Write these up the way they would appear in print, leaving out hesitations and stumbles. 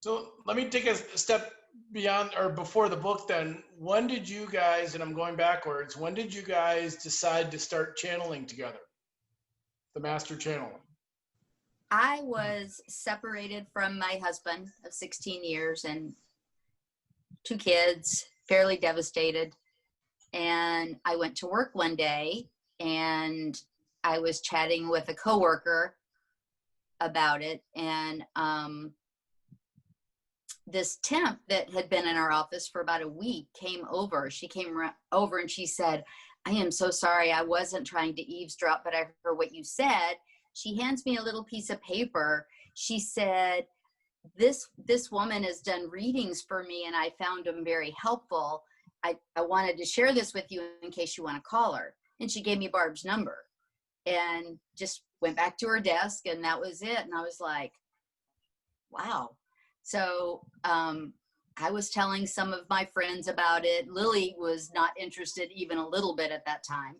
So let me take a step beyond or before the book then. When did you guys, and I'm going backwards, when did you guys decide to start channeling together? The master channeling. I was separated from my husband of 16 years and 2 kids, fairly devastated. And I went to work one day and I was chatting with a coworker about it. And this temp that had been in our office for about a week came over. She came over and she said, I am so sorry. I wasn't trying to eavesdrop, but I heard what you said. She hands me a little piece of paper. She said, this woman has done readings for me and I found them very helpful. I wanted to share this with you in case you want to call her. And she gave me Barb's number and just went back to her desk and that was it. And I was like, wow. So I was telling some of my friends about it. Lily was not interested even a little bit at that time.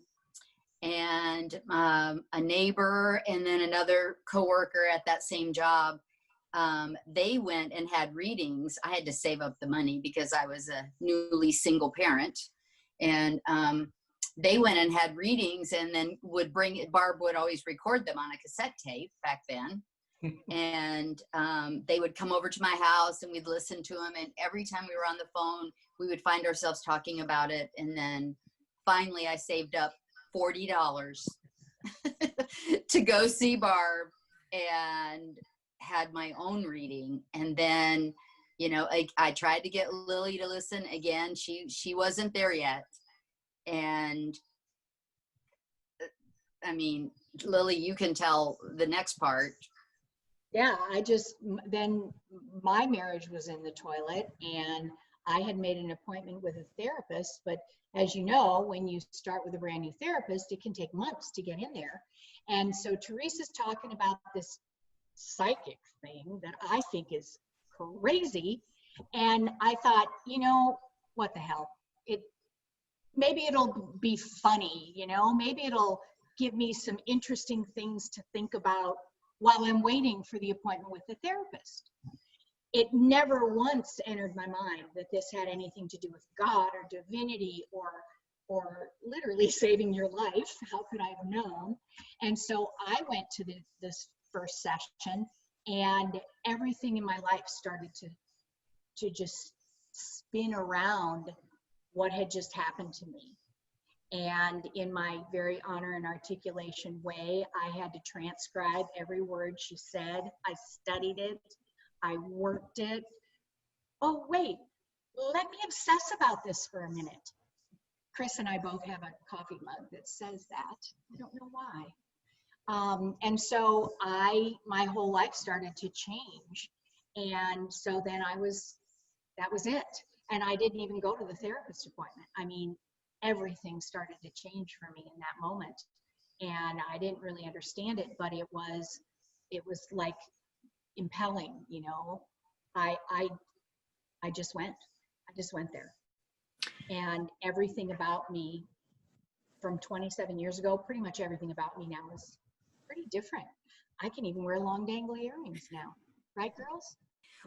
And a neighbor and then another coworker at that same job, they went and had readings. I had to save up the money because I was a newly single parent. And they went and had readings and then would bring it. Barb would always record them on a cassette tape back then. And they would come over to my house and we'd listen to them. And every time we were on the phone, we would find ourselves talking about it. And then finally I saved up $40 to go see Barb and had my own reading. And then, you know, I tried to get Lily to listen again. She wasn't there yet. And I mean, Lily, you can tell the next part. Yeah, then my marriage was in the toilet and I had made an appointment with a therapist, but as you know, when you start with a brand new therapist, it can take months to get in there. And so Teresa's talking about this psychic thing that I think is crazy. And I thought, you know, what the hell? Maybe it'll be funny, you know, maybe it'll give me some interesting things to think about while I'm waiting for the appointment with the therapist. It never once entered my mind that this had anything to do with God or divinity or literally saving your life. How could I have known? And so I went to this first session and everything in my life started to just spin around what had just happened to me. And in my very honor and articulation way, I had to transcribe every word she said. I studied it. I worked it. Oh, wait, let me obsess about this for a minute. Chris and I both have a coffee mug that says that. I don't know why. And so my whole life started to change. And so then that was it. And I didn't even go to the therapist appointment. I mean, everything started to change for me in that moment. And I didn't really understand it, but it was like impelling, you know. I just went there. And everything about me from 27 years ago, pretty much everything about me now is pretty different. I can even wear long dangly earrings now. Right, girls?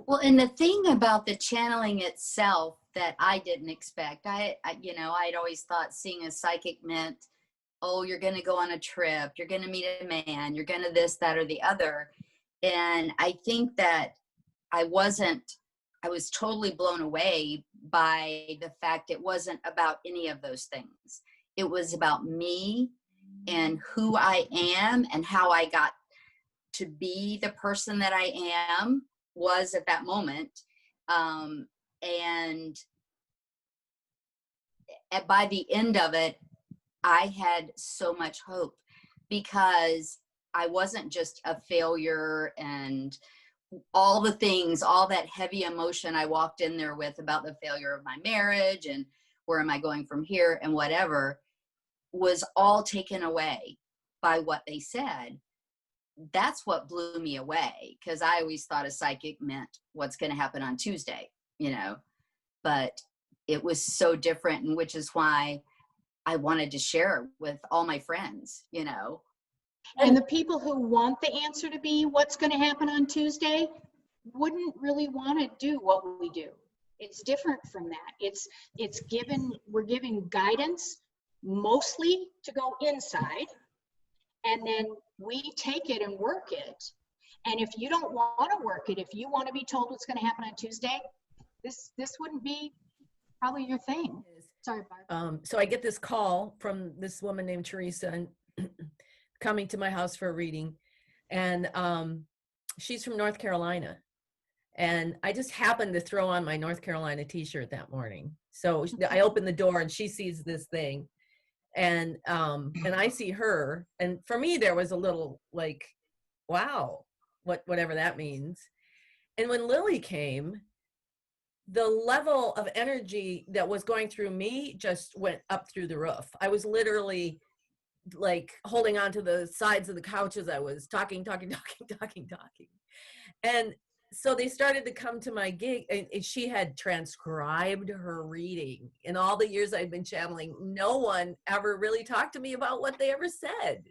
Well, and the thing about the channeling itself that I didn't expect, I'd always thought seeing a psychic meant, oh, you're going to go on a trip, you're going to meet a man, you're going to this, that, or the other. And I think that I was totally blown away by the fact it wasn't about any of those things. It was about me and who I am and how I got to be the person that I was at that moment. And by the end of it, I had so much hope because I wasn't just a failure and all the things, all that heavy emotion I walked in there with about the failure of my marriage and where am I going from here and whatever was all taken away by what they said. That's what blew me away because I always thought a psychic meant what's going to happen on Tuesday, you know, but it was so different, and which is why I wanted to share with all my friends, you know. And the people who want the answer to be what's going to happen on Tuesday, wouldn't really want to do what we do. It's different from that. We're giving guidance mostly to go inside, and then we take it and work it. And if you don't want to work it, if you want to be told what's going to happen on Tuesday, this wouldn't be probably your thing. Sorry, Barb. So I get this call from this woman named Teresa and coming to my house for a reading. And she's from North Carolina. And I just happened to throw on my North Carolina t-shirt that morning. So I open the door and she sees this thing. And I see her. And for me, there was a little like, wow, whatever that means. And when Lily came, the level of energy that was going through me just went up through the roof. I was literally like holding on to the sides of the couch as I was talking. And so they started to come to my gig, and she had transcribed her reading. In all the years I'd been channeling, no one ever really talked to me about what they ever said.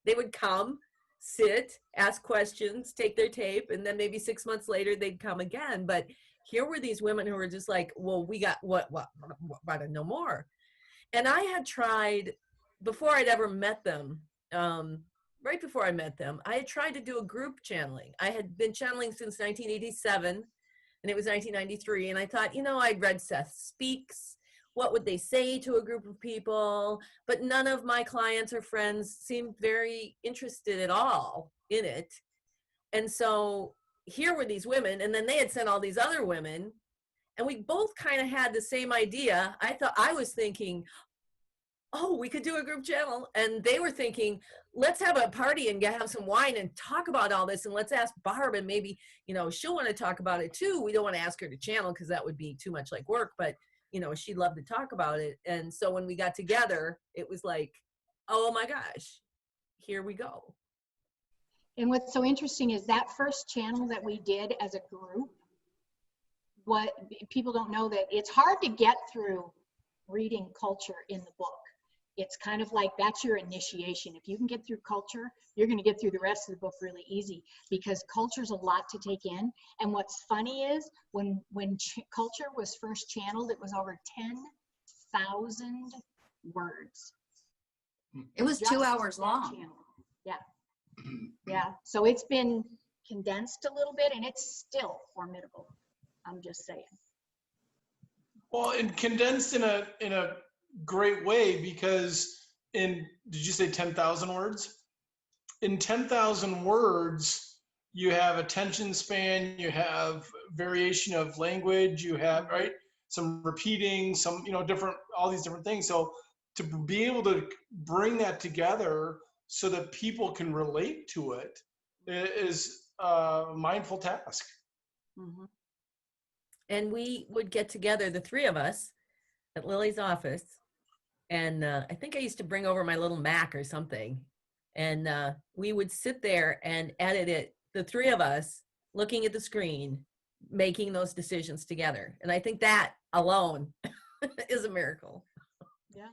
They would come, sit, ask questions, take their tape, and then maybe 6 months later they'd come again. But here were these women who were just like, well, we got what to know more. And I had tried, before I'd ever met them, right before I met them, I had tried to do a group channeling. I had been channeling since 1987, and it was 1993. And I thought, I'd read Seth Speaks. What would they say to a group of people? But none of my clients or friends seemed very interested at all in it. And so here were these women, and then they had sent all these other women, and we both kind of had the same idea. I was thinking, oh, we could do a group channel. And they were thinking, let's have a party and have some wine and talk about all this. And let's ask Barb, and maybe, she'll want to talk about it too. We don't want to ask her to channel because that would be too much like work, but she'd love to talk about it. And so when we got together, it was like, oh my gosh, here we go. And what's so interesting is that first channel that we did as a group, what people don't know, that it's hard to get through reading culture in the book. It's kind of like that's your initiation. If you can get through culture, you're going to get through the rest of the book really easy, because culture's a lot to take in. And what's funny is when culture was first channeled, it was over 10,000 words. It was 2 hours long. Channel. Yeah. Yeah. So it's been condensed a little bit, and it's still formidable. I'm just saying. Well, and condensed in a great way, because did you say 10,000 words? In 10,000 words, you have attention span, you have variation of language, you have, right, some repeating, some, different, all these different things. So to be able to bring that together so that people can relate to it is a mindful task. Mm-hmm. And we would get together, the three of us, at Lily's office. And I think I used to bring over my little Mac or something. And we would sit there and edit it, the three of us, looking at the screen, making those decisions together. And I think that alone is a miracle. Yeah.